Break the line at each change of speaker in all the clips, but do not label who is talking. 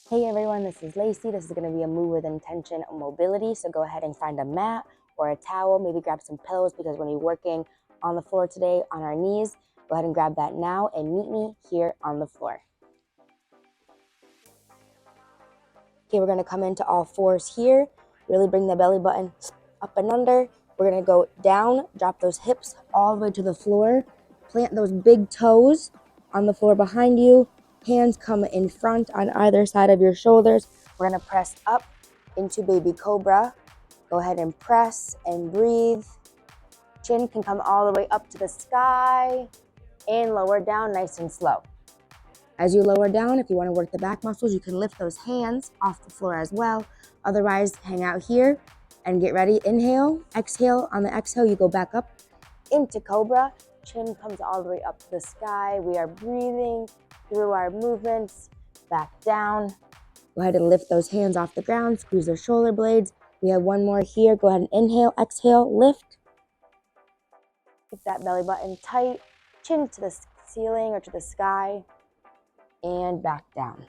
Hey everyone, this is Lacey. This is going to be a move with intention mobility. So go ahead and find a mat or a towel. Maybe grab some pillows because when you're working on the floor today on our knees, go ahead and grab that now and meet me here on the floor. Okay, we're going to come into all fours here. Really bring the belly button up and under. We're going to go down, drop those hips all the way to the floor. Plant those big toes on the floor behind you. Hands come in front on either side of your shoulders. We're going to press up into baby cobra. Go ahead and press and breathe. Chin can come all the way up to the sky and lower down nice and slow. As you lower down, if you want to work the back muscles, you can lift those hands off the floor as well. Otherwise, hang out here and get ready. Inhale, exhale. On the exhale, you go back up into cobra. Chin comes all the way up to the sky. We are breathing through our movements. Back down. Go ahead and lift those hands off the ground. Squeeze those shoulder blades. We have one more here. Go ahead and inhale, exhale, lift. Keep that belly button tight. Chin to the ceiling or to the sky. And back down.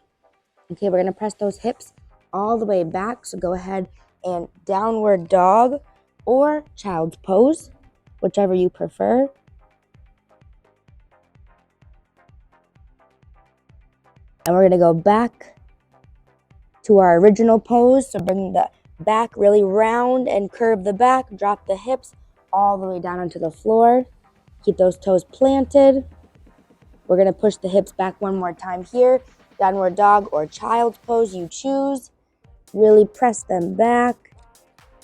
Okay, we're going to press those hips all the way back. So go ahead and downward dog or child's pose, whichever you prefer. And we're going to go back to our original pose. So bring the back really round and curve the back. Drop the hips all the way down onto the floor. Keep those toes planted. We're going to push the hips back one more time here. Downward dog or child's pose, you choose. Really press them back.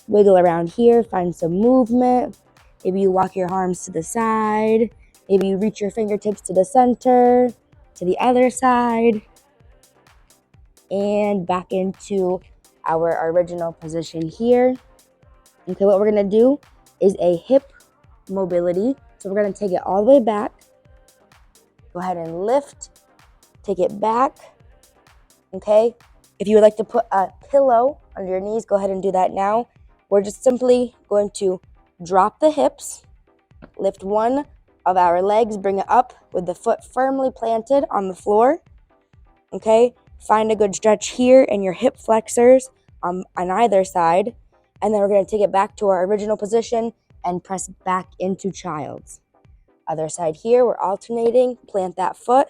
Wiggle around here. Find some movement. Maybe you walk your arms to the side. Maybe you reach your fingertips to the center, to the other side. And back into our original position here. Okay, what we're going to do is a hip mobility. So we're going to take it all the way back. Go ahead and lift. Take it back. Okay. If you would like to put a pillow under your knees, go ahead and do that now. We're just simply going to drop the hips, lift one of our legs, bring it up with the foot firmly planted on the floor. Okay. Find a good stretch here in your hip flexors on either side. And then we're going to take it back to our original position and press back into child's. Other side here, we're alternating. Plant that foot.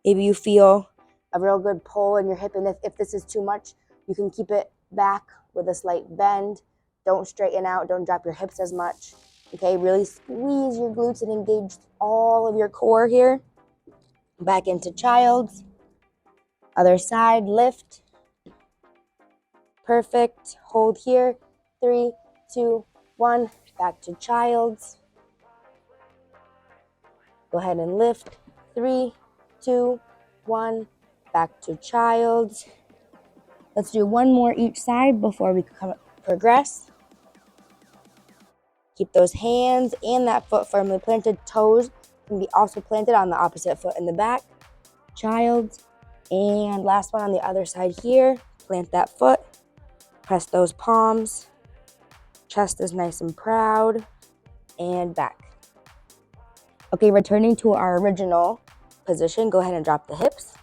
Maybe you feel a real good pull in your hip, and if this is too much, you can keep it back with a slight bend. Don't straighten out. Don't drop your hips as much. Okay, really squeeze your glutes and engage all of your core here. Back into child's. Other side, lift. Perfect. Hold here. 3, 2, 1. Back to child's. Go ahead and lift. 3, 2, 1. Back to child's. Let's do one more each side before we progress. Keep those hands and that foot firmly planted. Toes can be also planted on the opposite foot in the back. Child's. And last one on the other side here. Plant that foot. Press those palms. Chest is nice and proud. And back. Okay, returning to our original position, go ahead and drop the hips.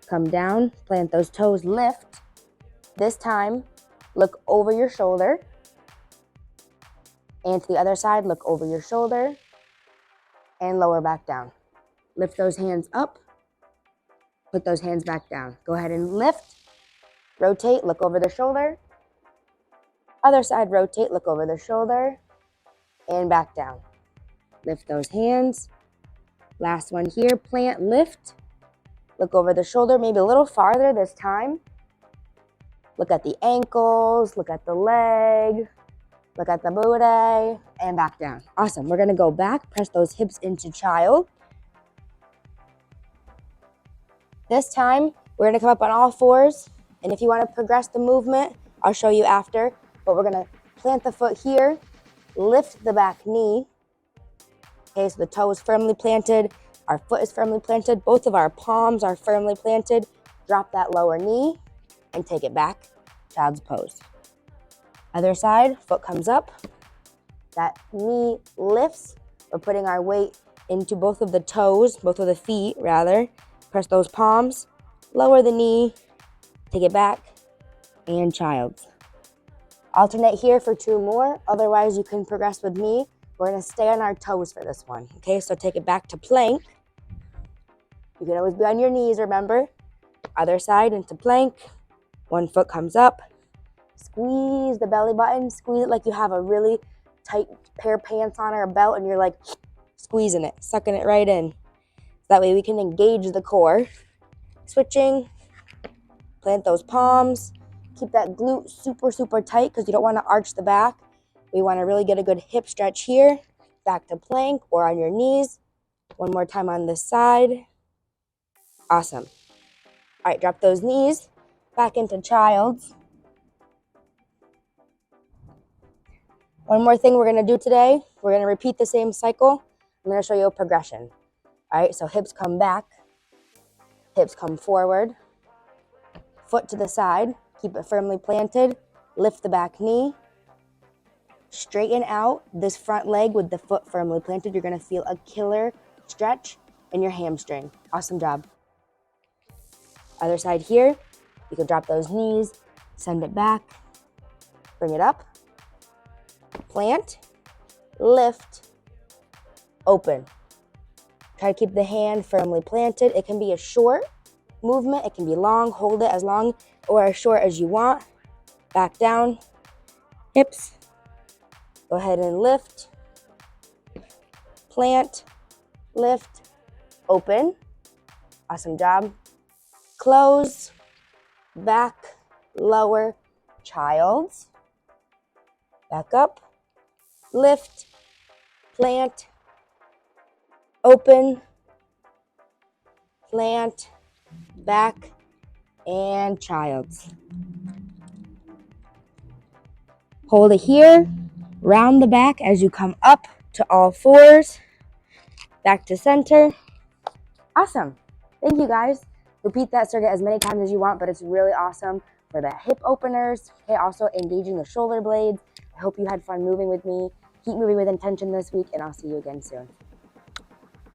Come down, plant those toes, lift. This time, look over your shoulder. And to the other side, look over your shoulder. And lower back down. Lift those hands up. Put those hands back down. Go ahead and lift. Rotate, look over the shoulder. Other side, rotate, look over the shoulder. And back down. Lift those hands. Last one here, plant, lift. Look over the shoulder, maybe a little farther this time. Look at the ankles, look at the leg, look at the booty, and back down. Awesome. We're going to go back, press those hips into child. This time, we're going to come up on all fours. And if you want to progress the movement, I'll show you after. But we're going to plant the foot here, lift the back knee. Okay, so the toe is firmly planted. Our foot is firmly planted. Both of our palms are firmly planted. Drop that lower knee and take it back. Child's pose. Other side, foot comes up. That knee lifts. We're putting our weight into both of the toes, both of the feet rather. Press those palms. Lower the knee take it back, and child's. Alternate here for 2 more, otherwise you can progress with me. We're gonna stay on our toes for this one, okay? So take it back to plank. You can always be on your knees, remember? Other side into plank. One foot comes up. Squeeze the belly button. Squeeze it like you have a really tight pair of pants on or a belt and you're like squeezing it, sucking it right in. That way we can engage the core. Switching. Plant those palms. Keep that glute super, super tight because you don't want to arch the back. We want to really get a good hip stretch here. Back to plank or on your knees. One more time on this side. Awesome. All right, drop those knees. Back into child's. One more thing we're going to do today. We're going to repeat the same cycle. I'm going to show you a progression. All right, so hips come back. Hips come forward. Foot to the side. Keep it firmly planted. Lift the back knee. Straighten out this front leg with the foot firmly planted. You're going to feel a killer stretch in your hamstring. Awesome job. Other side here. You can drop those knees. Send it back. Bring it up. Plant. Lift. Open. Try to keep the hand firmly planted. It can be a short movement. It can be long. Hold it as long or as short as you want. Back down. Hips. Go ahead and lift. Plant. Lift. Open. Awesome job. Close. Back. Lower. Child's. Back up. Lift. Plant. Open. Plant. Back. And child's. Hold it here. Round the back as you come up to all fours. Back to center. Awesome. Thank you, guys. Repeat that circuit as many times as you want, but it's really awesome for the hip openers. Okay, also engaging the shoulder blades. I hope you had fun moving with me. Keep moving with intention this week, and I'll see you again soon.